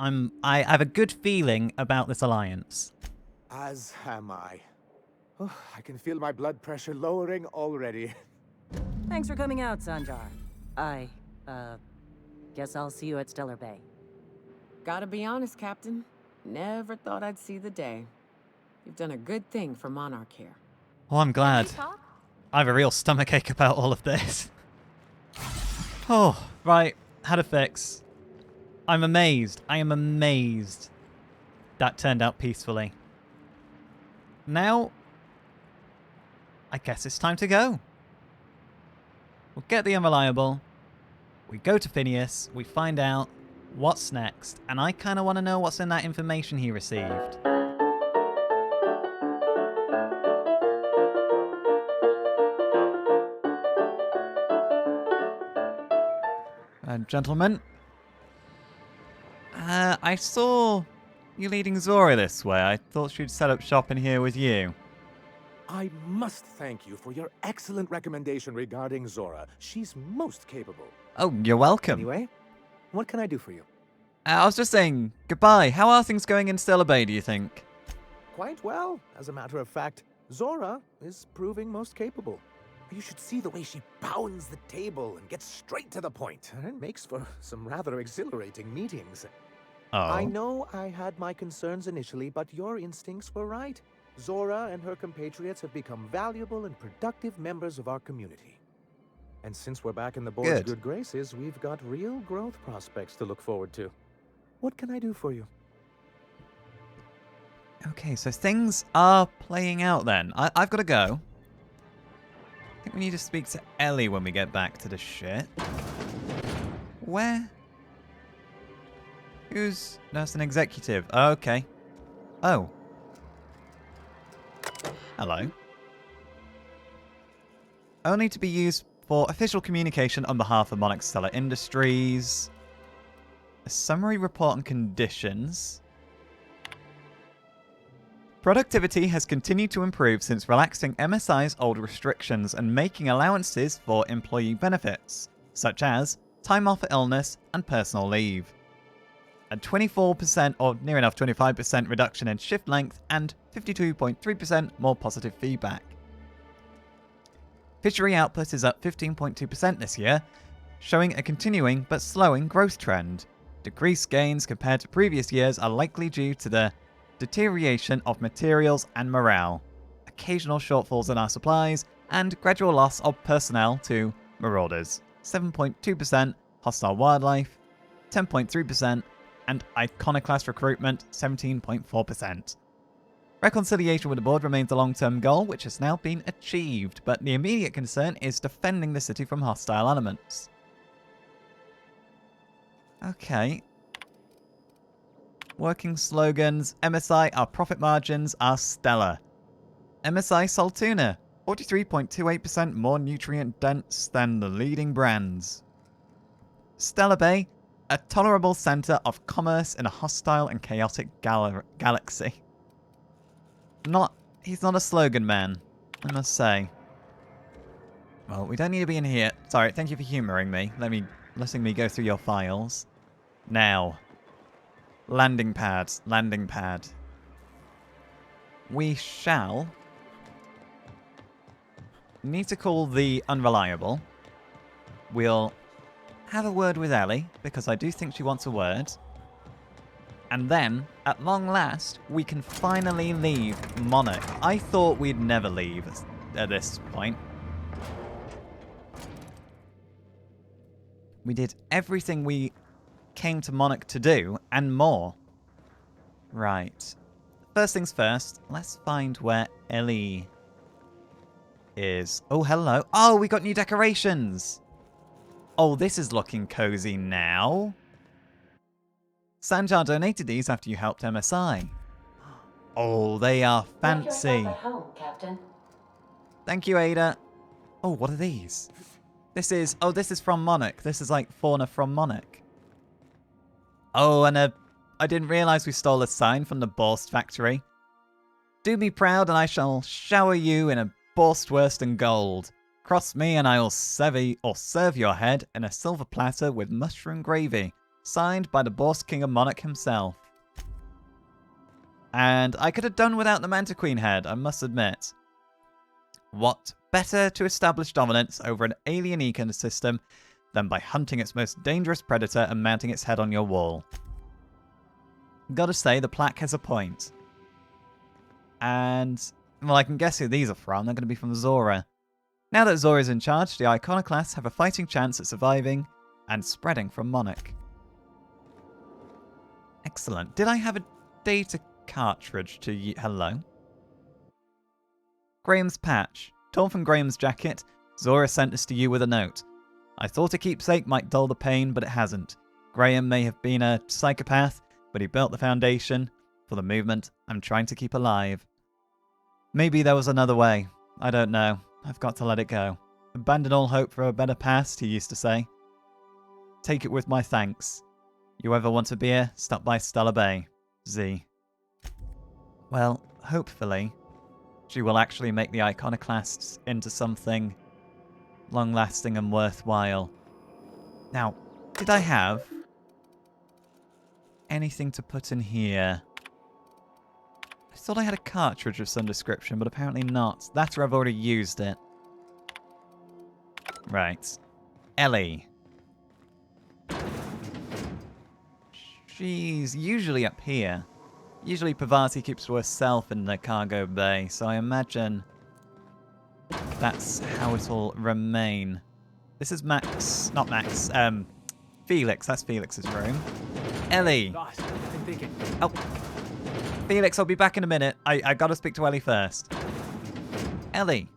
I have a good feeling about this alliance. As am I. Oh, I can feel my blood pressure lowering already. Thanks for coming out, Sanjar. Guess I'll see you at Stellar Bay. Gotta be honest, Captain. Never thought I'd see the day. You've done a good thing for Monarch here. Oh, I'm glad. I have a real stomachache about all of this. Oh, right. Had a fix. I'm amazed. I am amazed that turned out peacefully. Now, I guess it's time to go. We'll get the Unreliable. We go to Phineas. We find out what's next. And I kind of want to know what's in that information he received. Gentlemen, I saw you leading Zora this way. I thought she'd set up shop in here with you. I must thank you for your excellent recommendation regarding Zora. She's most capable. Oh, you're welcome. Anyway, what can I do for you? I was just saying goodbye. How are things going in Stellar Bay, do you think? Quite well. As a matter of fact, Zora is proving most capable. You should see the way she pounds the table and gets straight to the point. It makes for some rather exhilarating meetings. Oh. I know I had my concerns initially, but your instincts were right. Zora and her compatriots have become valuable and productive members of our community. And since we're back in the board's good graces, we've got real growth prospects to look forward to. What can I do for you? Okay, so things are playing out then. I've got to go. I think we need to speak to Ellie when we get back to the ship. Where? Who's... That's an executive. Okay. Oh. Hello. Only to be used for official communication on behalf of Monarch Stellar Industries. A summary report on conditions. Productivity has continued to improve since relaxing MSI's old restrictions and making allowances for employee benefits, such as time off for illness and personal leave. A 24% or near enough 25% reduction in shift length and 52.3% more positive feedback. Fishery output is up 15.2% this year, showing a continuing but slowing growth trend. Decreased gains compared to previous years are likely due to the deterioration of materials and morale, occasional shortfalls in our supplies, and gradual loss of personnel to marauders. 7.2% hostile wildlife, 10.3%, and iconoclast recruitment, 17.4%. Reconciliation with the board remains a long-term goal, which has now been achieved, but the immediate concern is defending the city from hostile elements. Okay. Working slogans. MSI, our profit margins are stellar. MSI Saltuna, 43.28% more nutrient dense than the leading brands. Stellar Bay, a tolerable center of commerce in a hostile and chaotic galaxy. He's not a slogan man, I must say. Well, we don't need to be in here. Sorry, thank you for humoring me. Letting me go through your files. Now. Landing pad. Landing pad. We shall need to call the Unreliable. We'll have a word with Ellie, because I do think she wants a word. And then, at long last, we can finally leave Monarch. I thought we'd never leave at this point. We did everything we came to Monarch to do, and more. Right. First things first, let's find where Ellie is. Oh, hello. Oh, we got new decorations! Oh, this is looking cozy now. Sanjar donated these after you helped MSI. Oh, they are fancy. Make yourself at home, Captain. Thank you, Ada. Oh, what are these? This is from Monarch. This is like fauna from Monarch. Oh, and I didn't realize we stole a sign from the Borst factory. Do be proud and I shall shower you in a Borstwurst and gold. Cross me and I will serve your head in a silver platter with mushroom gravy. Signed by the boss king and monarch himself. And I could have done without the Manta Queen head, I must admit. What better to establish dominance over an alien ecosystem than by hunting its most dangerous predator and mounting its head on your wall? Gotta say, the plaque has a point. And, well, I can guess who these are from. They're going to be from Zora. Now that Zora's in charge, the Iconoclasts have a fighting chance at surviving and spreading from Monarch. Excellent. Did I have a data cartridge to you? Hello? Graham's patch. Torn from Graham's jacket, Zora sent this to you with a note. I thought a keepsake might dull the pain, but it hasn't. Graham may have been a psychopath, but he built the foundation for the movement I'm trying to keep alive. Maybe there was another way. I don't know. I've got to let it go. Abandon all hope for a better past, he used to say. Take it with my thanks. You ever want a beer? Stop by Stellar Bay. Z. Well, hopefully, she will actually make the Iconoclasts into something long-lasting and worthwhile. Now, did I have anything to put in here? I thought I had a cartridge of some description, but apparently not. That's where I've already used it. Right. Ellie. She's usually up here. Usually Pavati keeps to herself in the cargo bay, so I imagine that's how it'll remain. This is Max, not Max, Felix. That's Felix's room. Ellie. Boss, I've been thinking. Oh. Felix, I'll be back in a minute. I gotta speak to Ellie first. Ellie.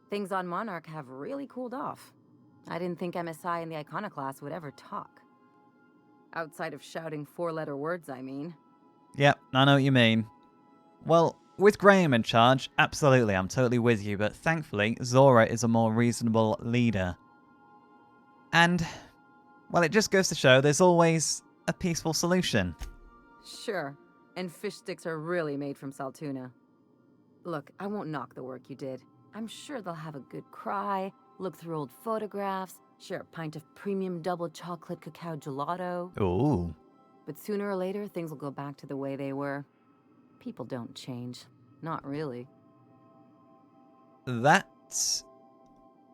Things on Monarch have really cooled off. I didn't think MSI and the Iconoclast would ever talk. Outside of shouting four-letter words, I mean. Yep, I know what you mean. Well, with Graham in charge, absolutely, I'm totally with you, but thankfully, Zora is a more reasonable leader. And, well, it just goes to show there's always a peaceful solution. Sure. And fish sticks are really made from Saltuna. Look, I won't knock the work you did. I'm sure they'll have a good cry, look through old photographs, share a pint of premium double chocolate cacao gelato. Ooh. But sooner or later, things will go back to the way they were. People don't change. Not really. That...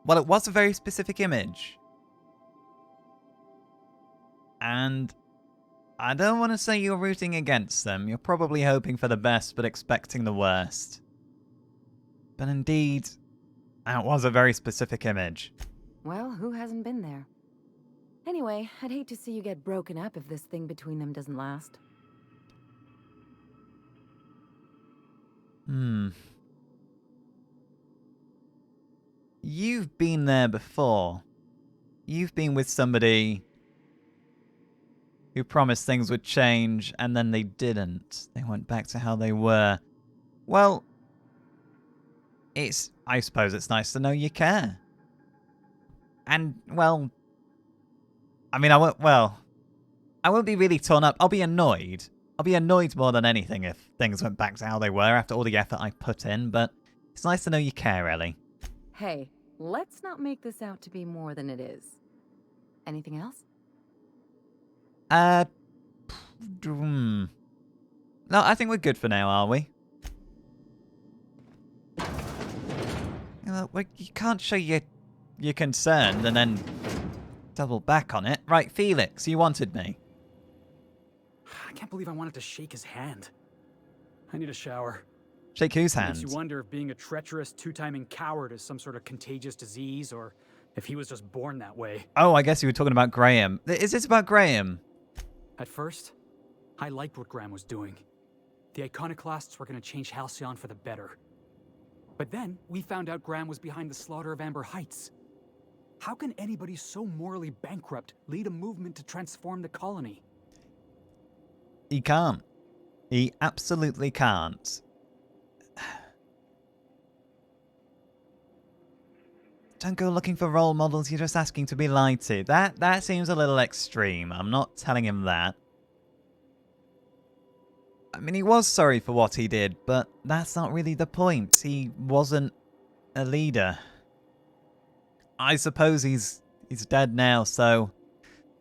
well, it was a very specific image. And I don't want to say you're rooting against them. You're probably hoping for the best, but expecting the worst. But indeed, that was a very specific image. Well, who hasn't been there? Anyway, I'd hate to see you get broken up if this thing between them doesn't last. You've been there before. You've been with somebody who promised things would change, and then they didn't. They went back to how they were. Well, I suppose it's nice to know you care. And, well, I mean, I won't be really torn up. I'll be annoyed. I'll be annoyed more than anything if things went back to how they were after all the effort I put in, but it's nice to know you care, Ellie. Hey, let's not make this out to be more than it is. Anything else? No, I think we're good for now, are we? You can't show you're concerned and then double back on it. Right, Felix, you wanted me. I can't believe I wanted to shake his hand. I need a shower. Shake whose hand? Makes you wonder if being a treacherous, two-timing coward is some sort of contagious disease, or if he was just born that way. Oh, I guess you were talking about Graham. Is this about Graham? At first, I liked what Graham was doing. The Iconoclasts were going to change Halcyon for the better. But then, we found out Graham was behind the slaughter of Amber Heights. How can anybody so morally bankrupt lead a movement to transform the colony? He can't. He absolutely can't. Don't go looking for role models, you're just asking to be lied to. That seems a little extreme. I'm not telling him that. I mean, he was sorry for what he did, but that's not really the point. He wasn't a leader. I suppose he's dead now, so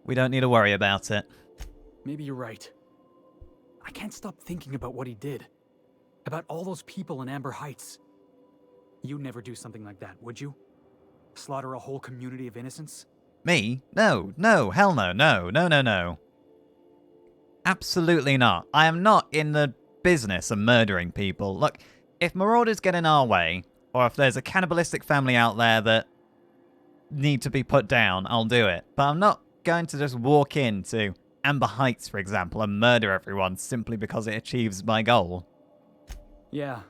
we don't need to worry about it. maybe you're right. I can't stop thinking about what he did. About all those people in Amber Heights. You'd never do something like that, would you? Slaughter a whole community of innocents? Me? No, no, hell no, no, no, no, no. Absolutely not. I am not in the business of murdering people. Look, if marauders get in our way, or if there's a cannibalistic family out there that need to be put down, I'll do it. But I'm not going to just walk into Amber Heights, for example, and murder everyone simply because it achieves my goal. Yeah,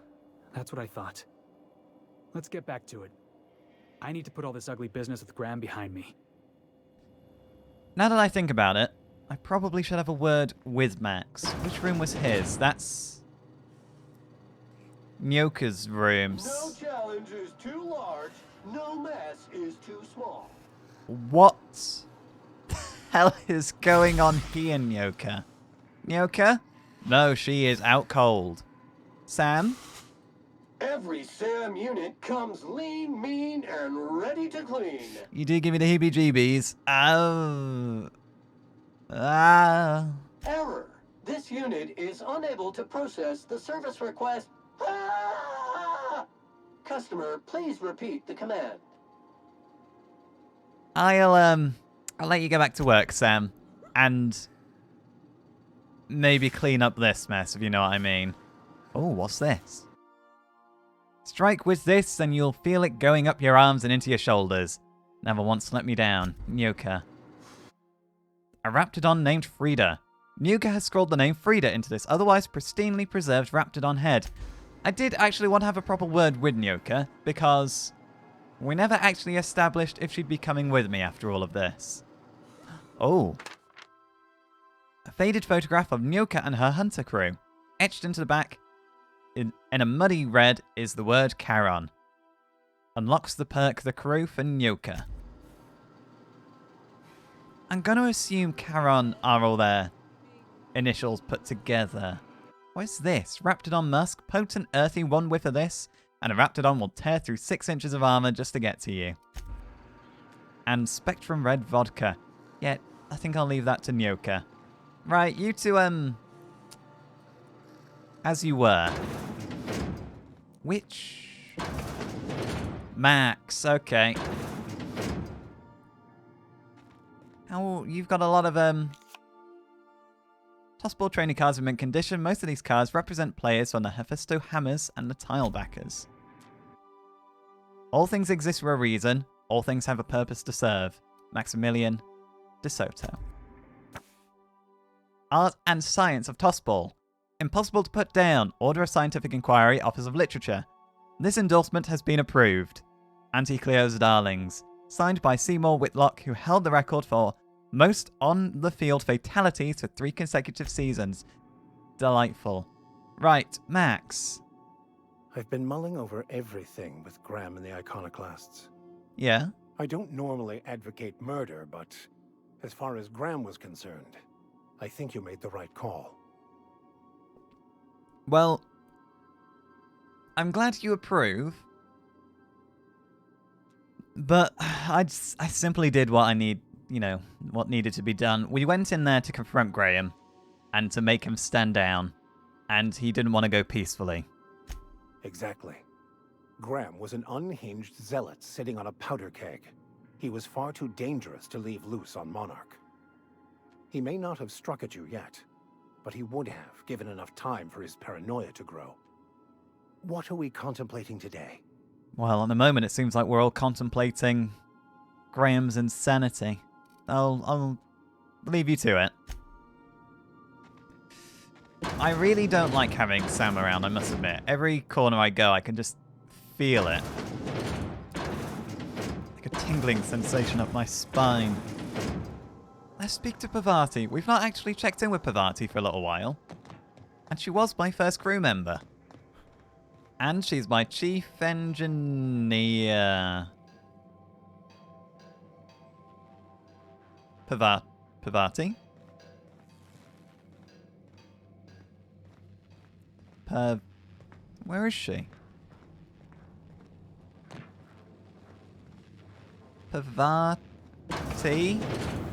that's what I thought. Let's get back to it. I need to put all this ugly business with Graham behind me. Now that I think about it, I probably should have a word with Max. Which room was his? That's Nyoka's rooms. No challenge is too large, no mess is too small. What the hell is going on here, Nyoka? Nyoka? No, she is out cold. Sam? Every SAM unit comes lean, mean, and ready to clean. You do give me the heebie-jeebies. Error. This unit is unable to process the service request. Ah! Customer, please repeat the command. I'll let you go back to work, Sam. And maybe clean up this mess, if you know what I mean. Oh, what's this? Strike with this and you'll feel it going up your arms and into your shoulders. Never once let me down. Nyoka. A Raptidon named Frida. Nyoka has scrolled the name Frida into this otherwise pristinely preserved Raptidon head. I did actually want to have a proper word with Nyoka, because we never actually established if she'd be coming with me after all of this. Oh. A faded photograph of Nyoka and her hunter crew. Etched into the back in a muddy red is the word Charon. Unlocks the perk the crew for Nyoka. I'm going to assume Charon are all their initials put together. What is this? Raptidon Musk, potent earthy, one whiff of this, and a Raptidon will tear through 6 inches of armor just to get to you. And Spectrum Red Vodka. Yeah, I think I'll leave that to Nyoka. Right, you two, as you were. Which? Max, okay. Oh, you've got a lot of, Tossball training cards in mint condition. Most of these cards represent players from the Hephaestus Hammers and the Tilebackers. All things exist for a reason. All things have a purpose to serve. Maximilian de Soto. Art and Science of Tossball. Impossible to put down. Order of Scientific Inquiry, Office of Literature. This endorsement has been approved. Anti-Cleo's Darlings. Signed by Seymour Whitlock, who held the record for most on-the-field fatalities for 3 consecutive seasons. Delightful. Right, Max. I've been mulling over everything with Graham and the Iconoclasts. Yeah? I don't normally advocate murder, but as far as Graham was concerned, I think you made the right call. Well, I'm glad you approve. But I simply did what what needed to be done. We went in there to confront Graham and to make him stand down, and he didn't want to go peacefully. Exactly. Graham was an unhinged zealot sitting on a powder keg. He was far too dangerous to leave loose on Monarch. He may not have struck at you yet, but he would have, given enough time for his paranoia to grow. What are we contemplating today? Well, at the moment it seems like we're all contemplating Graham's insanity. I'll leave you to it. I really don't like having Sam around, I must admit. Every corner I go, I can just feel it. Like a tingling sensation up my spine. Let's speak to Pavati. We've not actually checked in with Pavati for a little while. And she was my first crew member. And she's my chief engineer. Pavati? Where is she? Pavati?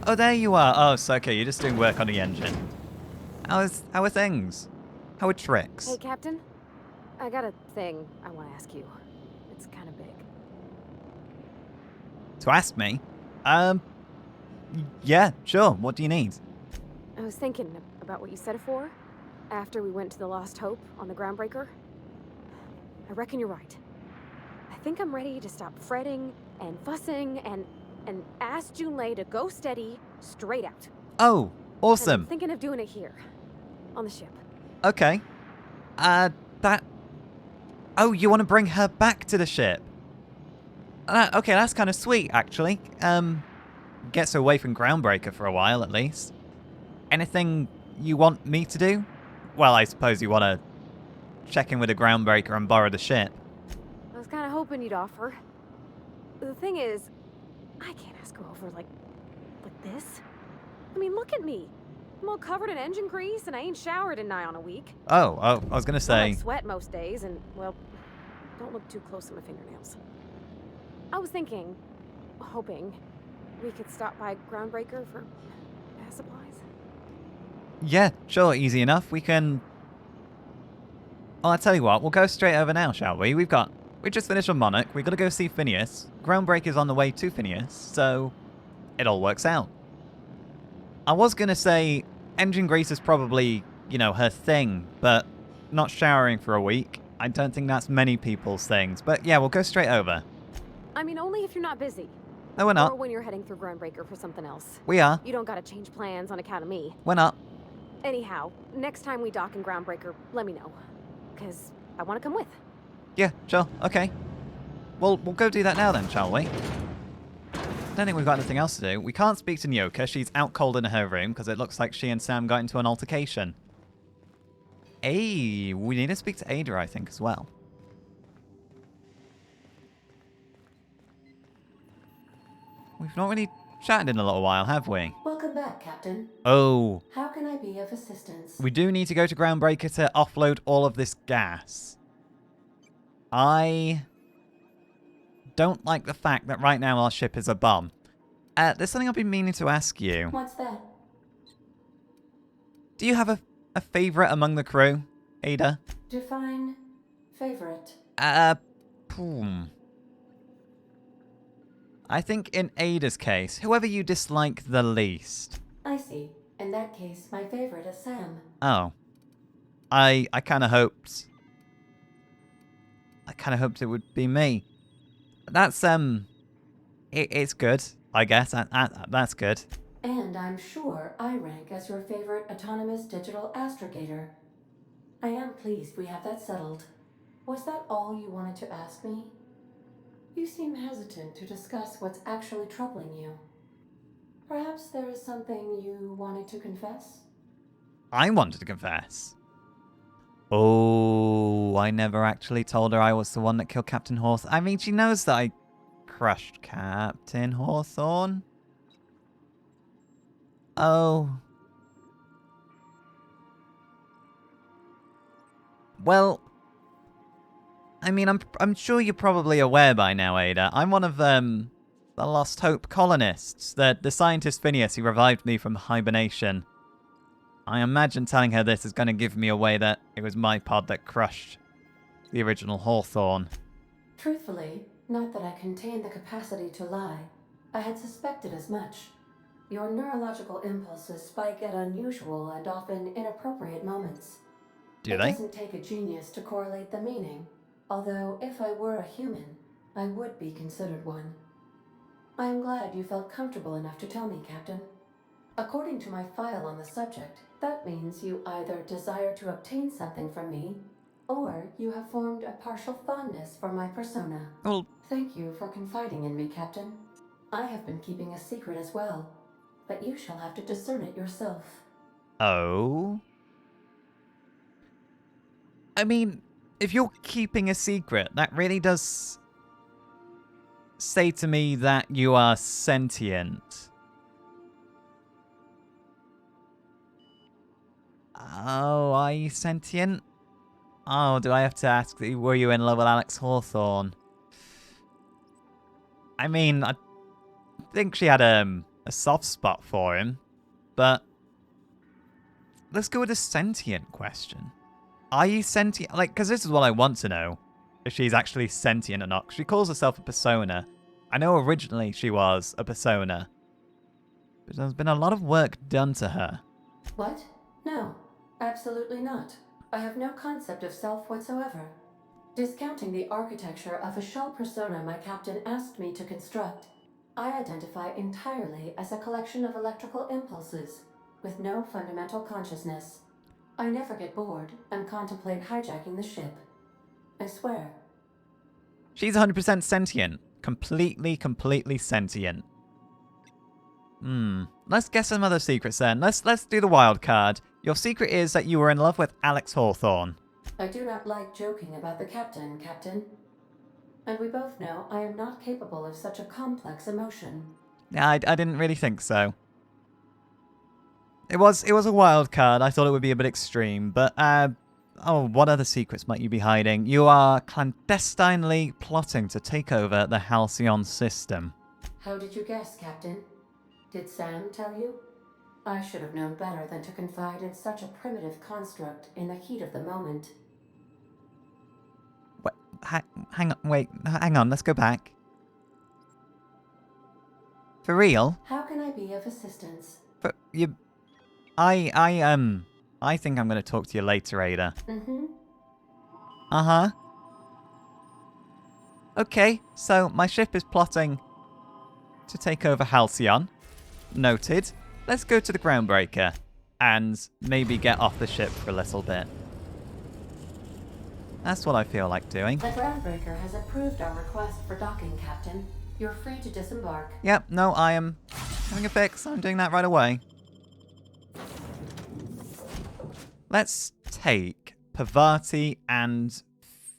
Oh, there you are. Oh, so okay, you're just doing work on the engine. How are things? How are tricks? Hey, Captain. I got a thing I want to ask you. It's kind of big. To ask me? Yeah, sure. What do you need? I was thinking about what you said before, after we went to the Lost Hope on the Groundbreaker. I reckon you're right. I think I'm ready to stop fretting and fussing and ask Junlei to go steady, straight out. Oh, And awesome. I'm thinking of doing it here, on the ship. Okay. That... Oh, you want to bring her back to the ship? Okay, that's kind of sweet, actually. Gets her away from Groundbreaker for a while, at least. Anything you want me to do? Well, I suppose you want to check in with the Groundbreaker and borrow the ship. I was kind of hoping you'd offer. The thing is, I can't ask her over like this. I mean, look at me. I'm all covered in engine grease and I ain't showered in nigh on a week. Oh, I was going to I say... sweat most days and, well, don't look too close at my fingernails. I was thinking, hoping, we could stop by Groundbreaker for supplies. Yeah, sure, easy enough. We can... Well, I'll tell you what, we'll go straight over now, shall we? We just finished on Monarch, we've got to go see Phineas. Groundbreaker's on the way to Phineas, so it all works out. I was going to say engine grease is probably, you know, her thing, but not showering for a week. I don't think that's many people's things, but yeah, we'll go straight over. I mean, only if you're not busy. No, we're Or not. when you're heading through Groundbreaker for something else. We are. You don't gotta change plans on account of me. We're not. Anyhow, next time we dock in Groundbreaker, let me know. Because I want to come with. Yeah, sure, okay. Well, we'll go do that now then, shall we? I don't think we've got anything else to do. We can't speak to Nyoka. She's out cold in her room because it looks like she and Sam got into an altercation. Hey, we need to speak to Ada, I think, as well. We've not really chatted in a little while, have we? Welcome back, Captain. Oh. How can I be of assistance? We do need to go to Groundbreaker to offload all of this gas. I don't like the fact that right now our ship is a bomb. There's something I've been meaning to ask you. What's that? Do you have a favorite among the crew, Ada? Define favorite. I think in Ada's case, whoever you dislike the least. I see. In that case, my favorite is Sam. Oh. I kind of hoped... it would be me. That's, it's good, I guess. That's good. And I'm sure I rank as your favorite autonomous digital astrogator. I am pleased we have that settled. Was that all you wanted to ask me? You seem hesitant to discuss what's actually troubling you. Perhaps there is something you wanted to confess? I wanted to confess. Oh, I never actually told her I was the one that killed Captain Hawthorne. I mean, she knows that I crushed Captain Hawthorne. Oh. Well, I mean, I'm sure you're probably aware by now, Ada. I'm one of the Lost Hope colonists, the scientist Phineas who revived me from hibernation. I imagine telling her this is going to give me away that it was my pod that crushed the original Hawthorne. Truthfully, not that I contain the capacity to lie. I had suspected as much. Your neurological impulses spike at unusual and often inappropriate moments. Do they? It doesn't take a genius to correlate the meaning, although if I were a human, I would be considered one. I am glad you felt comfortable enough to tell me, Captain. According to my file on the subject, that means you either desire to obtain something from me, or you have formed a partial fondness for my persona. Well, Thank you for confiding in me, Captain. I have been keeping a secret as well, but you shall have to discern it yourself. oh? I mean, if you're keeping a secret, that really does say to me that you are sentient. Oh, are you sentient? Oh, do I have to ask, were you in love with Alex Hawthorne? I mean, I think she had a a soft spot for him. But let's go with a sentient question. Are you sentient? Like, because this is what I want to know. If she's actually sentient or not. She calls herself a persona. I know originally she was a persona. But there's been a lot of work done to her. What? No, absolutely not. I have no concept of self whatsoever. Discounting the architecture of a shell persona my captain asked me to construct, I identify entirely as a collection of electrical impulses, with no fundamental consciousness. I never get bored and contemplate hijacking the ship. I swear. She's 100% sentient. Completely sentient. Let's guess some other secrets then. Let's do the wild card. Your secret is that you were in love with Alex Hawthorne. I do not like joking about the captain, Captain. And we both know I am not capable of such a complex emotion. Yeah, I didn't really think so. It was a wild card. I thought it would be a bit extreme, but what other secrets might you be hiding? You are clandestinely plotting to take over the Halcyon system. How did you guess, Captain? Did Sam tell you? I should have known better than to confide in such a primitive construct in the heat of the moment. Wait, hang on, let's go back. For real? How can I be of assistance? I think I'm going to talk to you later, Ada. Mm-hmm. Uh-huh. Okay, so my ship is plotting to take over Halcyon. Noted. Let's go to the Groundbreaker and maybe get off the ship for a little bit. That's what I feel like doing. The Groundbreaker has approved our request for docking, Captain. You're free to disembark. Yep, no, I am having a fix. I'm doing that right away. Let's take Parvati and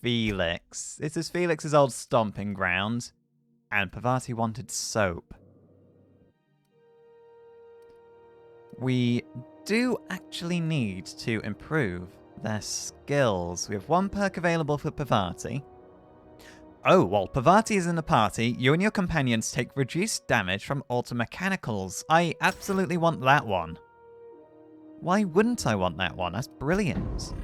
Felix. This is Felix's old stomping ground, and Parvati wanted soap. We do actually need to improve their skills. We have one perk available for Parvati. Oh, while Parvati is in the party, you and your companions take reduced damage from automechanicals. I absolutely want that one. Why wouldn't I want that one? That's brilliant.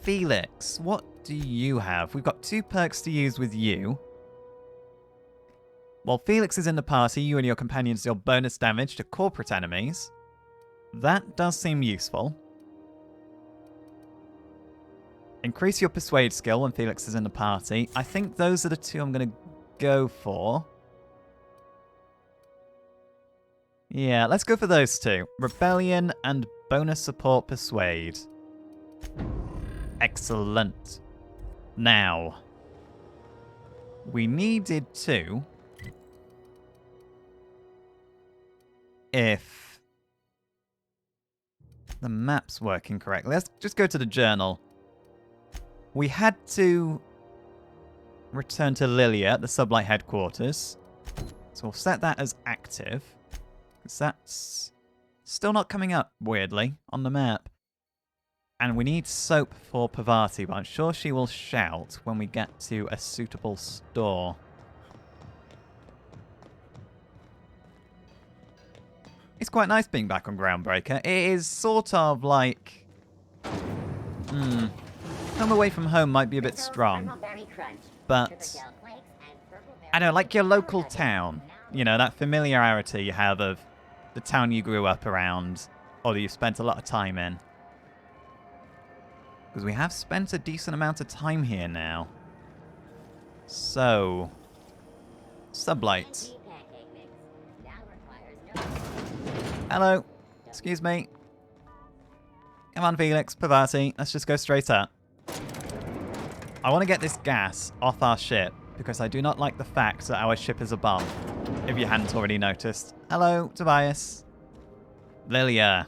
Felix, what do you have? We've got 2 perks to use with you. While Felix is in the party, you and your companions deal bonus damage to corporate enemies. That does seem useful. Increase your persuade skill when Felix is in the party. I think those are the 2 I'm going to go for. Yeah, let's go for those 2. Rebellion and bonus support persuade. Excellent. Now, we needed to... If the map's working correctly. Let's just go to the journal. We had to return to Lilia at the Sublight headquarters. So we'll set that as active. Because that's still not coming up, weirdly, on the map. And we need soap for Parvati, but I'm sure she will shout when we get to a suitable store. It's quite nice being back on Groundbreaker. It is sort of like... Home away from home might be a bit strong. But... I don't know, like your local town. You know, that familiarity you have of the town you grew up around, or that you've spent a lot of time in. Because we have spent a decent amount of time here now. So... Sublight. Hello. Excuse me. Come on, Felix, Parvati. Let's just go straight up. I want to get this gas off our ship, because I do not like the fact that our ship is a bomb, if you hadn't already noticed. Hello, Tobias. Lilia.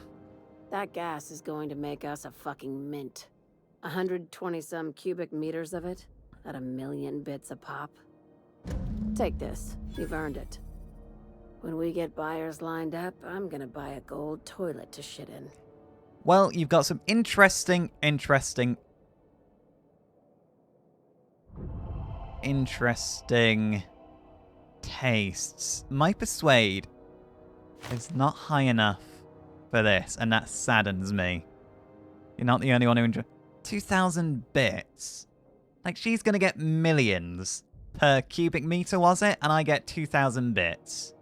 That gas is going to make us a fucking mint. 120-some cubic meters of it, at 1,000,000 bits a pop. Take this. You've earned it. When we get buyers lined up, I'm gonna buy a gold toilet to shit in. Well, you've got some interesting tastes. My persuade is not high enough for this, and that saddens me. You're not the only one who enjoys 2,000 bits. Like, she's gonna get millions per cubic meter, was it? And I get 2,000 bits.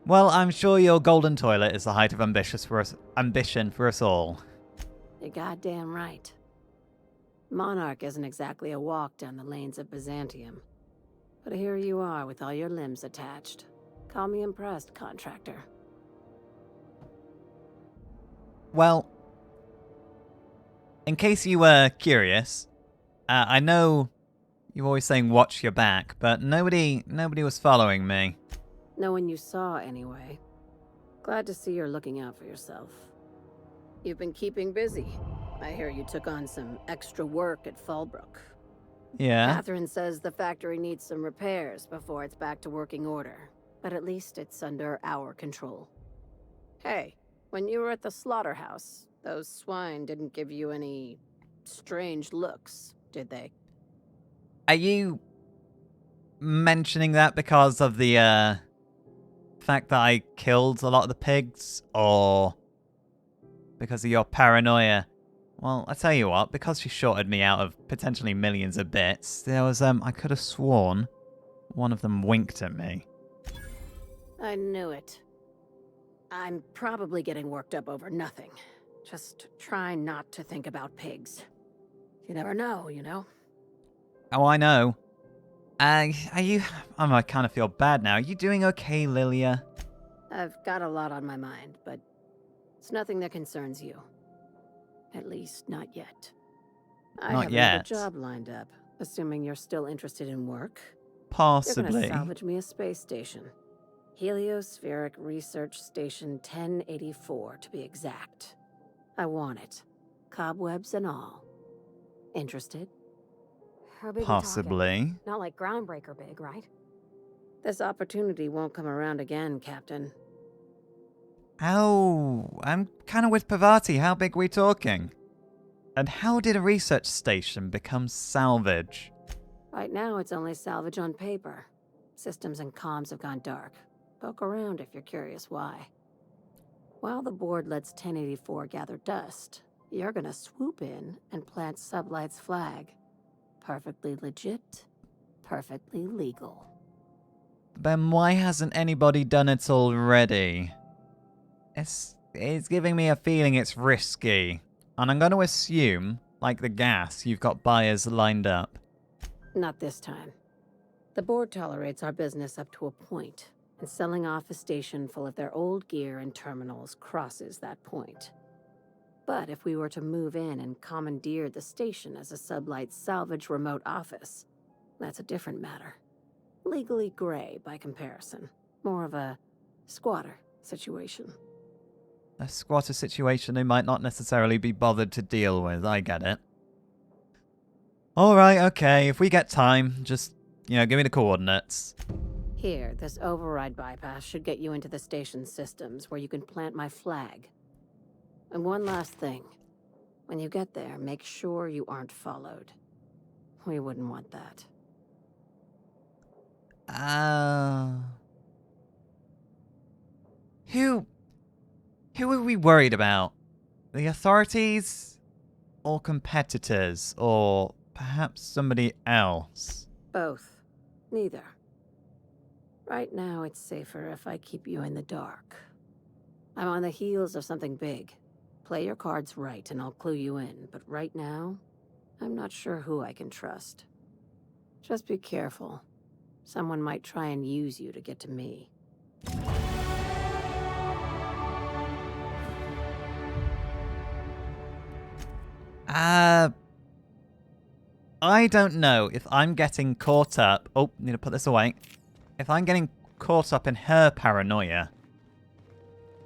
Well, I'm sure your golden toilet is the height of ambition for us all. You're goddamn right. Monarch isn't exactly a walk down the lanes of Byzantium. But here you are with all your limbs attached. Call me impressed, contractor. Well, in case you were curious, I know you're always saying watch your back, but nobody was following me. No one you saw, anyway. Glad to see you're looking out for yourself. You've been keeping busy. I hear you took on some extra work at Fallbrook. Yeah. Catherine says the factory needs some repairs before it's back to working order. But at least it's under our control. Hey, when you were at the slaughterhouse, those swine didn't give you any strange looks, did they? Are you mentioning that because of the fact that I killed a lot of the pigs, or because of your paranoia? Well, I tell you what, because she shorted me out of potentially millions of bits, there was, I could have sworn one of them winked at me. I knew it. I'm probably getting worked up over nothing. Just try not to think about pigs. You never know, you know? Oh, I know. Are you... I kind of feel bad now. Are you doing okay, Lilia? I've got a lot on my mind, but it's nothing that concerns you. At least, not yet. I Not have yet. another job lined up, assuming you're still interested in work. Possibly. You're gonna salvage me a space station. Heliospheric Research Station 1084, to be exact. I want it. Cobwebs and all. Interested? How big we Possibly. talking? Not like groundbreaker big, right? This opportunity won't come around again, Captain. Oh, I'm kind of with Pavati. How big are we talking? And how did a research station become salvage? Right now, it's only salvage on paper. Systems and comms have gone dark. Poke around if you're curious why. While the board lets 1084 gather dust, you're gonna swoop in and plant Sublight's flag. Perfectly legit, perfectly legal. Then why hasn't anybody done it already? It's giving me a feeling it's risky. And I'm going to assume, like the gas, you've got buyers lined up. Not this time. The board tolerates our business up to a point, and selling off a station full of their old gear and terminals crosses that point. But if we were to move in and commandeer the station as a Sublight salvage remote office, that's a different matter. Legally gray by comparison. More of a squatter situation. A squatter situation they might not necessarily be bothered to deal with, I get it. Alright, okay, if we get time, just, give me the coordinates. Here, this override bypass should get you into the station's systems where you can plant my flag. And one last thing. When you get there, make sure you aren't followed. We wouldn't want that. Who are we worried about? The authorities? Or competitors? Or perhaps somebody else? Both. Neither. Right now, it's safer if I keep you in the dark. I'm on the heels of something big. Play your cards right and I'll clue you in, but right now, I'm not sure who I can trust. Just be careful. Someone might try and use you to get to me. I don't know if I'm getting caught up... Oh, need to put this away. If I'm getting caught up in her paranoia,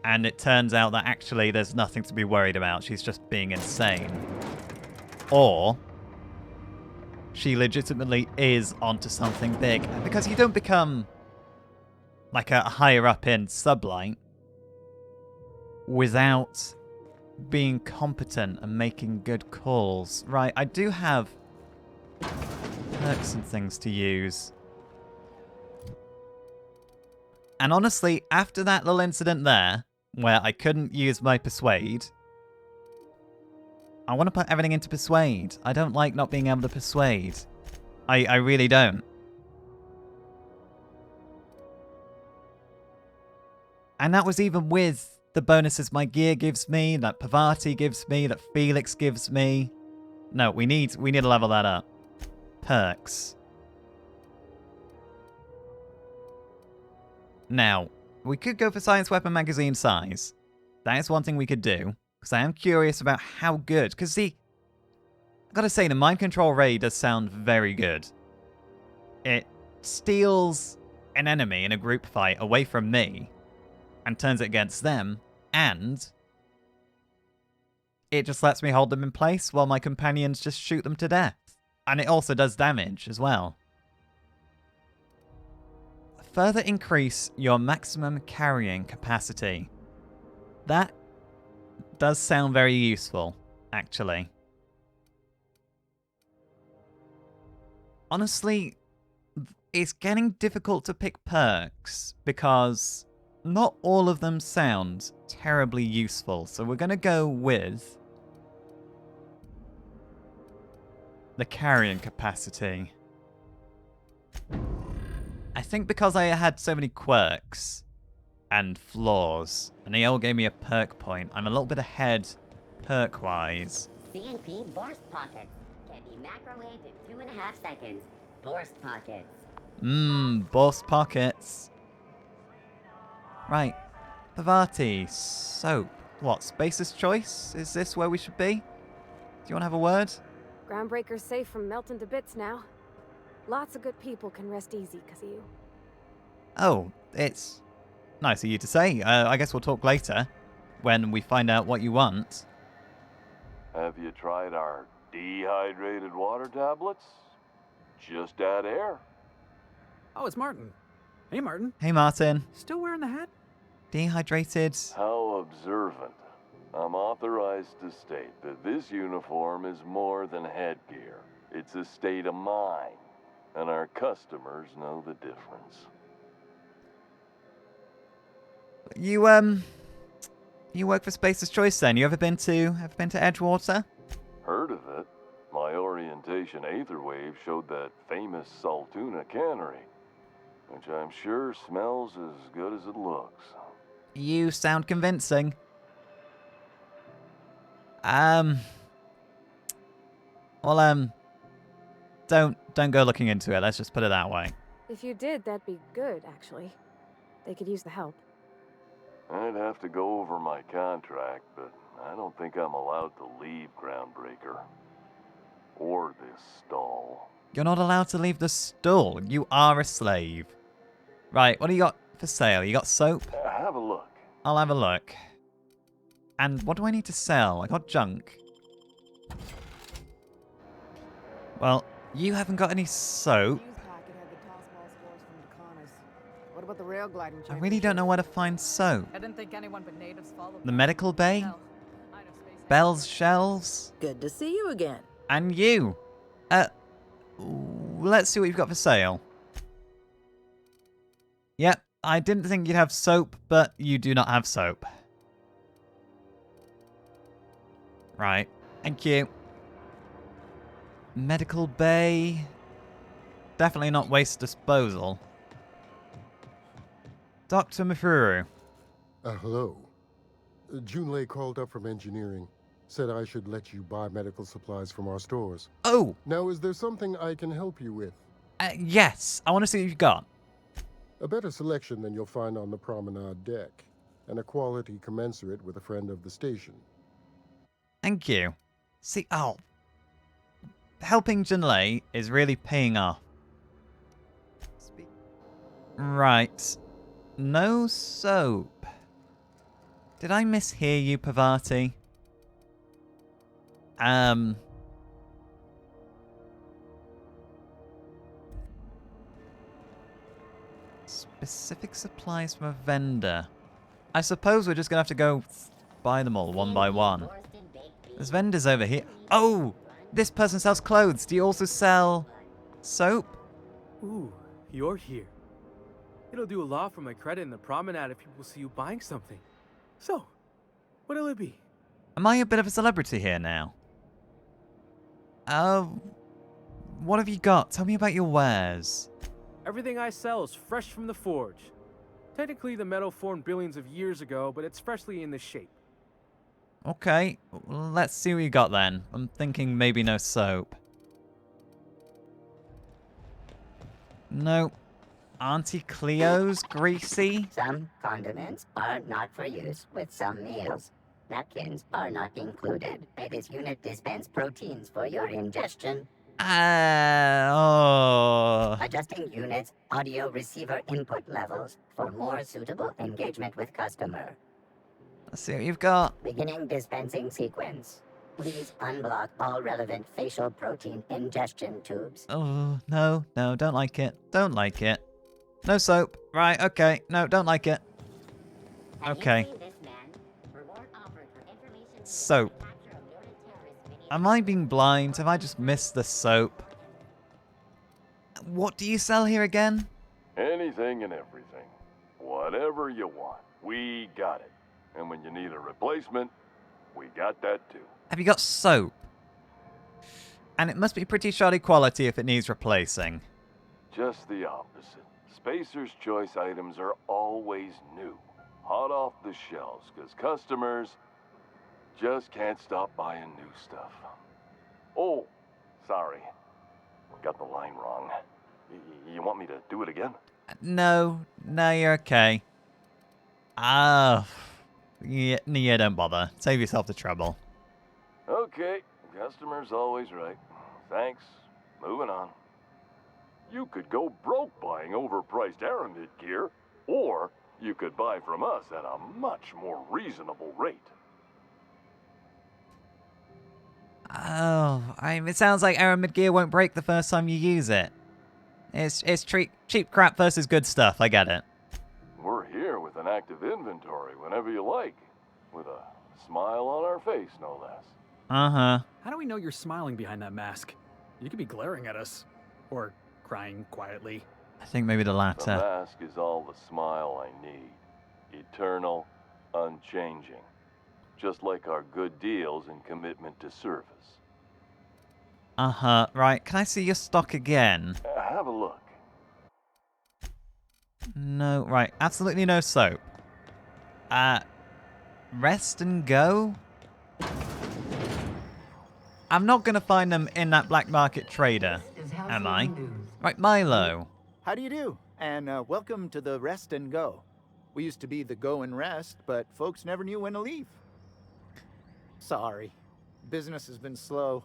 and it turns out that actually there's nothing to be worried about, she's just being insane. Or she legitimately is onto something big. Because you don't become like a higher up in Sublight without being competent and making good calls. Right, I do have perks and things to use. And honestly, after that little incident there, where I couldn't use my persuade, I want to put everything into persuade. I don't like not being able to persuade. I really don't. And that was even with the bonuses my gear gives me, that Pavati gives me, that Felix gives me. No, we need to level that up. Perks. Now, we could go for Science Weapon Magazine size. That is one thing we could do, because I am curious about how good. Because see, I gotta say, the Mind Control Ray does sound very good. It steals an enemy in a group fight away from me, and turns it against them, and it just lets me hold them in place while my companions just shoot them to death. And it also does damage as well. Further increase your maximum carrying capacity. That does sound very useful, actually. Honestly, it's getting difficult to pick perks because not all of them sound terribly useful. So we're going to go with the carrying capacity. I think because I had so many quirks and flaws, and they all gave me a perk point, I'm a little bit ahead perk-wise. CNP burst pockets can be microwaved in 2.5 seconds. Burst pockets. Burst pockets. Right. Pavati, soap. What, Spacer's Choice? Is this where we should be? Do you want to have a word? Groundbreaker's safe from melting to bits now. Lots of good people can rest easy because of you. Oh, it's nice of you to say. I guess we'll talk later, when we find out what you want. Have you tried our dehydrated water tablets? Just add air. Oh, it's Martin. Hey, Martin. Hey, Martin. Still wearing the hat? Dehydrated. How observant. I'm authorized to state that this uniform is more than headgear. It's a state of mind, and our customers know the difference. You work for Spacer's Choice then? You ever been to Edgewater? Heard of it. My orientation Aetherwave showed that famous Saltuna cannery, which I'm sure smells as good as it looks. You sound convincing. Well, don't go looking into it. Let's just put it that way. If you did, that'd be good, actually. They could use the help. I'd have to go over my contract, but I don't think I'm allowed to leave Groundbreaker. Or this stall. You're not allowed to leave the stall. You are a slave. Right, what do you got for sale? You got soap? Have a look. I'll have a look. And what do I need to sell? I got junk. Well, you haven't got any soap. What about the rail gliding? I really don't know where to find soap. I didn't think anyone but natives followed. The medical bay? Bell's shelves? Good to see you again. And you. Let's see what you've got for sale. Yep, I didn't think you'd have soap, but you do not have soap. Right, thank you. Medical bay. Definitely not waste disposal. Dr. Mifuru. Hello. Junlei called up from engineering. Said I should let you buy medical supplies from our stores. Oh! Now, is there something I can help you with? Yes. I want to see what you've got. A better selection than you'll find on the promenade deck. And a quality commensurate with a friend of the station. Thank you. See, helping Junlei is really paying off. Right. No soap. Did I mishear you, Pavati? Specific supplies from a vendor. I suppose we're just gonna have to go buy them all one by one. There's vendors over here. Oh! This person sells clothes. Do you also sell soap? Ooh, you're here. It'll do a lot for my credit in the promenade if people see you buying something. So, what'll it be? Am I a bit of a celebrity here now? What have you got? Tell me about your wares. Everything I sell is fresh from the forge. Technically, the metal formed billions of years ago, but it's freshly in this shape. Okay, let's see what you got then. I'm thinking maybe no soap. No. Auntie Cleo's greasy? Some condiments are not for use with some meals. Napkins are not included. This unit dispense proteins for your ingestion. Adjusting units audio receiver input levels for more suitable engagement with customer. Let's see what you've got. Beginning dispensing sequence. Please unblock all relevant facial protein ingestion tubes. Oh, no, don't like it. Don't like it. No soap. Right, okay. No, don't like it. Okay. Soap. Am I being blind? Have I just missed the soap? What do you sell here again? Anything and everything. Whatever you want, we got it. And when you need a replacement, we got that too. Have you got soap? And it must be pretty shoddy quality if it needs replacing. Just the opposite. Spacer's Choice items are always new. Hot off the shelves, because customers just can't stop buying new stuff. Oh, sorry. Got the line wrong. You want me to do it again? No, you're okay. Yeah, don't bother. Save yourself the trouble. Okay, customer's always right. Thanks. Moving on. You could go broke buying overpriced Aramid gear, or you could buy from us at a much more reasonable rate. It sounds like Aramid gear won't break the first time you use it. It's cheap crap versus good stuff, I get it. We're here with an active inventory whenever you like, with a smile on our face, no less. How do we know you're smiling behind that mask? You could be glaring at us. Or crying quietly. I think maybe the latter. The mask is all the smile I need. Eternal, unchanging. Just like our good deals and commitment to service. Right. Can I see your stock again? Have a look. No, right. Absolutely no soap. Rest and go? I'm not gonna find them in that black market trader, am I? Right, Milo. How do you do? And welcome to the Rest and Go. We used to be the Go and Rest, but folks never knew when to leave. Sorry. Business has been slow.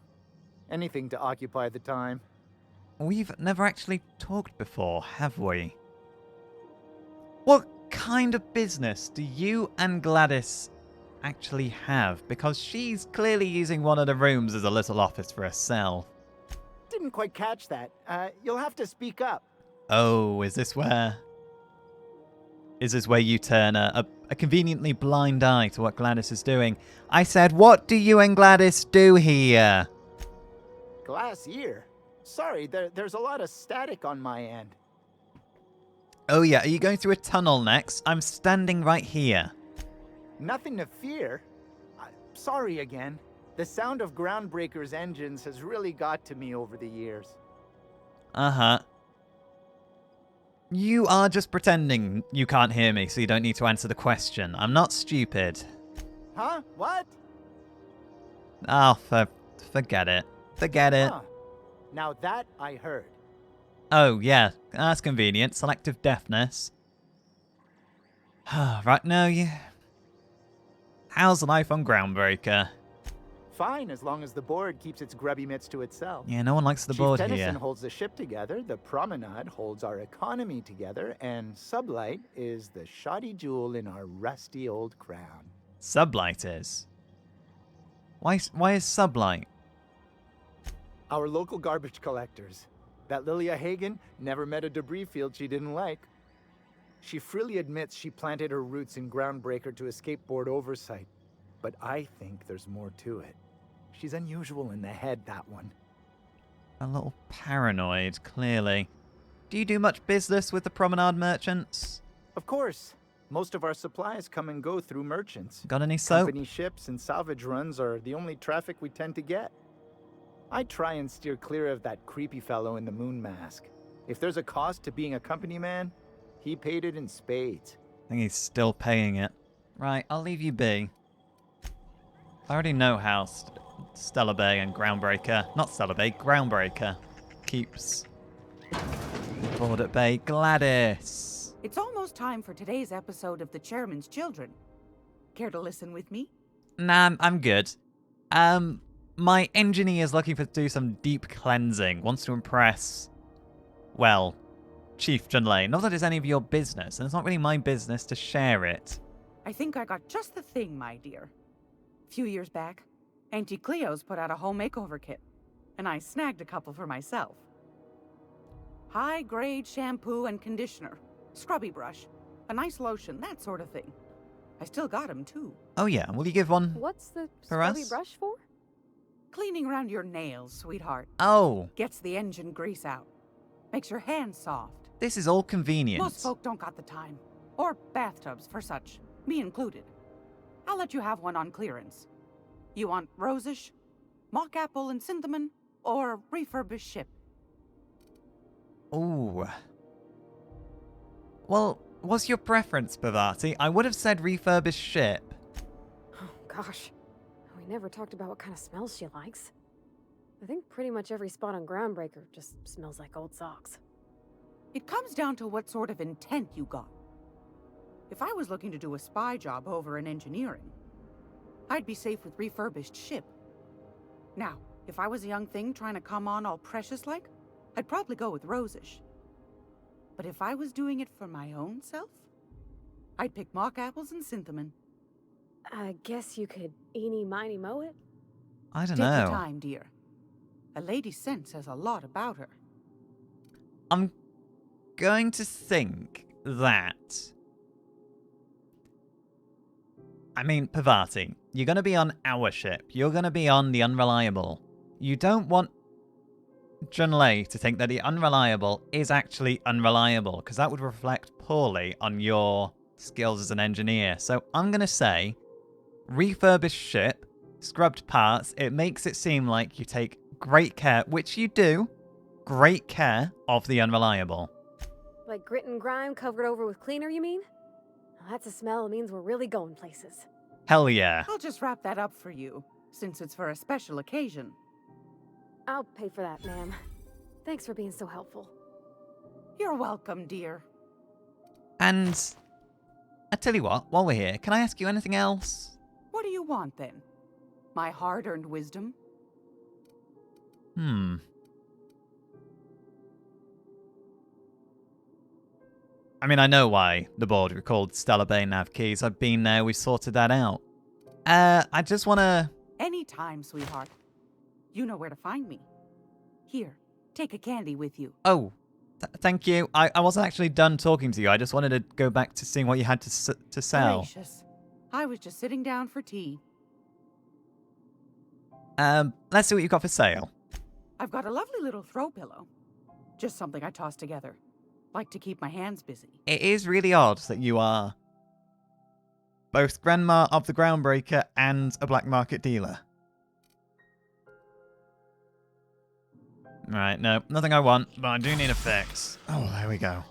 Anything to occupy the time. We've never actually talked before, have we? What kind of business do you and Gladys actually have? Because she's clearly using one of the rooms as a little office for herself. Didn't quite catch that. You'll have to speak up. Oh, is this where you turn a conveniently blind eye to what Gladys is doing? I said, what do you and Gladys do here? Glass ear? Sorry, there's a lot of static on my end. Oh yeah, are you going through a tunnel next? I'm standing right here. Nothing to fear. Sorry again. The sound of Groundbreaker's engines has really got to me over the years. You are just pretending you can't hear me, so you don't need to answer the question. I'm not stupid. Huh? What? Oh, forget it. Forget it. Huh. Now that I heard. Oh, yeah. That's convenient. Selective deafness. Right now, how's life on Groundbreaker? Fine, as long as the board keeps its grubby mitts to itself. Yeah, no one likes the board here. Chief Tennyson holds the ship together, the Promenade holds our economy together, and Sublight is the shoddy jewel in our rusty old crown. Sublight is? Why is Sublight? Our local garbage collectors. That Lilia Hagen never met a debris field she didn't like. She freely admits she planted her roots in Groundbreaker to escape board oversight. But I think there's more to it. She's unusual in the head, that one. A little paranoid, clearly. Do you do much business with the promenade merchants? Of course. Most of our supplies come and go through merchants. Got any soap? Company ships and salvage runs are the only traffic we tend to get. I try and steer clear of that creepy fellow in the moon mask. If there's a cost to being a company man, he paid it in spades. I think he's still paying it. Right, I'll leave you be. I already know how Stellar Bay and Groundbreaker, not Stellar Bay, Groundbreaker, keeps board at bay. Gladys. It's almost time for today's episode of The Chairman's Children. Care to listen with me? Nah, I'm good. My engineer is looking to do some deep cleansing, wants to impress, well, Chief Junlei. Not that it's any of your business, and it's not really my business to share it. I think I got just the thing, my dear. A few years back, Auntie Cleo's put out a home makeover kit, and I snagged a couple for myself. High-grade shampoo and conditioner, scrubby brush, a nice lotion, that sort of thing. I still got 'em too. Oh yeah, will you give one What's the for scrubby us? brush for? Cleaning around your nails, sweetheart. Oh, Gets the engine grease out. Makes your hands soft. this is all convenient. Most folk don't got the time. Or bathtubs for such, me included. I'll let you have one on clearance. You want rosish, mock apple and cinnamon, or refurbished ship? Ooh. Well, what's your preference, Bavati? I would have said refurbished ship. Oh, gosh. We never talked about what kind of smells she likes. I think pretty much every spot on Groundbreaker just smells like old socks. It comes down to what sort of intent you got. If I was looking to do a spy job over in engineering, I'd be safe with refurbished ship. Now, if I was a young thing trying to come on all precious-like, I'd probably go with rosish. But if I was doing it for my own self, I'd pick mock apples and cinnamon. I guess you could eeny, miny, moe it? I don't Take know. your time, dear. A lady's scent says a lot about her. I'm going to think that... I mean, Pavati, you're going to be on our ship. You're going to be on the Unreliable. You don't want Junlei to think that the Unreliable is actually unreliable, because that would reflect poorly on your skills as an engineer. So I'm going to say refurbished ship, scrubbed parts. It makes it seem like you take great care, which you do, great care of the Unreliable. Like grit and grime covered over with cleaner, you mean? Well, that's a smell that means we're really going places. Hell yeah. I'll just wrap that up for you, since it's for a special occasion. I'll pay for that, ma'am. Thanks for being so helpful. You're welcome, dear. And I tell you what, while we're here, can I ask you anything else? What do you want, then? My hard-earned wisdom? I mean, I know why the board were called Stellar Bay Nav Keys. I've been there, we sorted that out. I just want to... Anytime, sweetheart. You know where to find me. Here, take a candy with you. Oh, thank you. I wasn't actually done talking to you. I just wanted to go back to seeing what you had to sell. Gracious. I was just sitting down for tea. Let's see what you've got for sale. I've got a lovely little throw pillow. Just something I tossed together. Like to keep my hands busy. It is really odd that you are both Grandma of the Groundbreaker and a black market dealer. Right, no, nothing I want, but I do need a fix. Oh, there we go.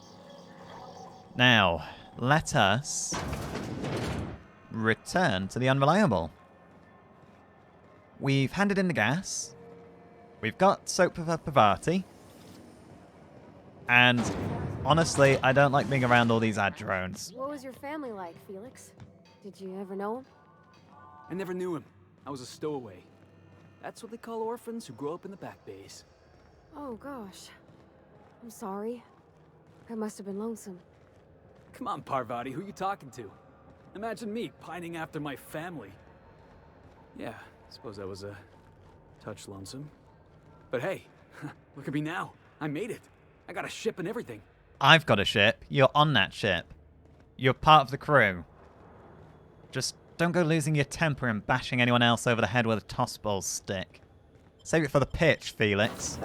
Now, let us return to the Unreliable. We've handed in the gas. We've got soap for Pavati. And honestly, I don't like being around all these ad drones. What was your family like, Felix? Did you ever know him? I never knew him. I was a stowaway. That's what they call orphans who grow up in the back bays. Oh, gosh. I'm sorry. That must have been lonesome. Come on, Parvati, who you talking to? Imagine me pining after my family. Yeah, I suppose that was a touch lonesome. But hey, look at me now. I made it. I got a ship and everything. I've got a ship. You're on that ship. You're part of the crew. Just don't go losing your temper and bashing anyone else over the head with a tossball stick. Save it for the pitch, Felix.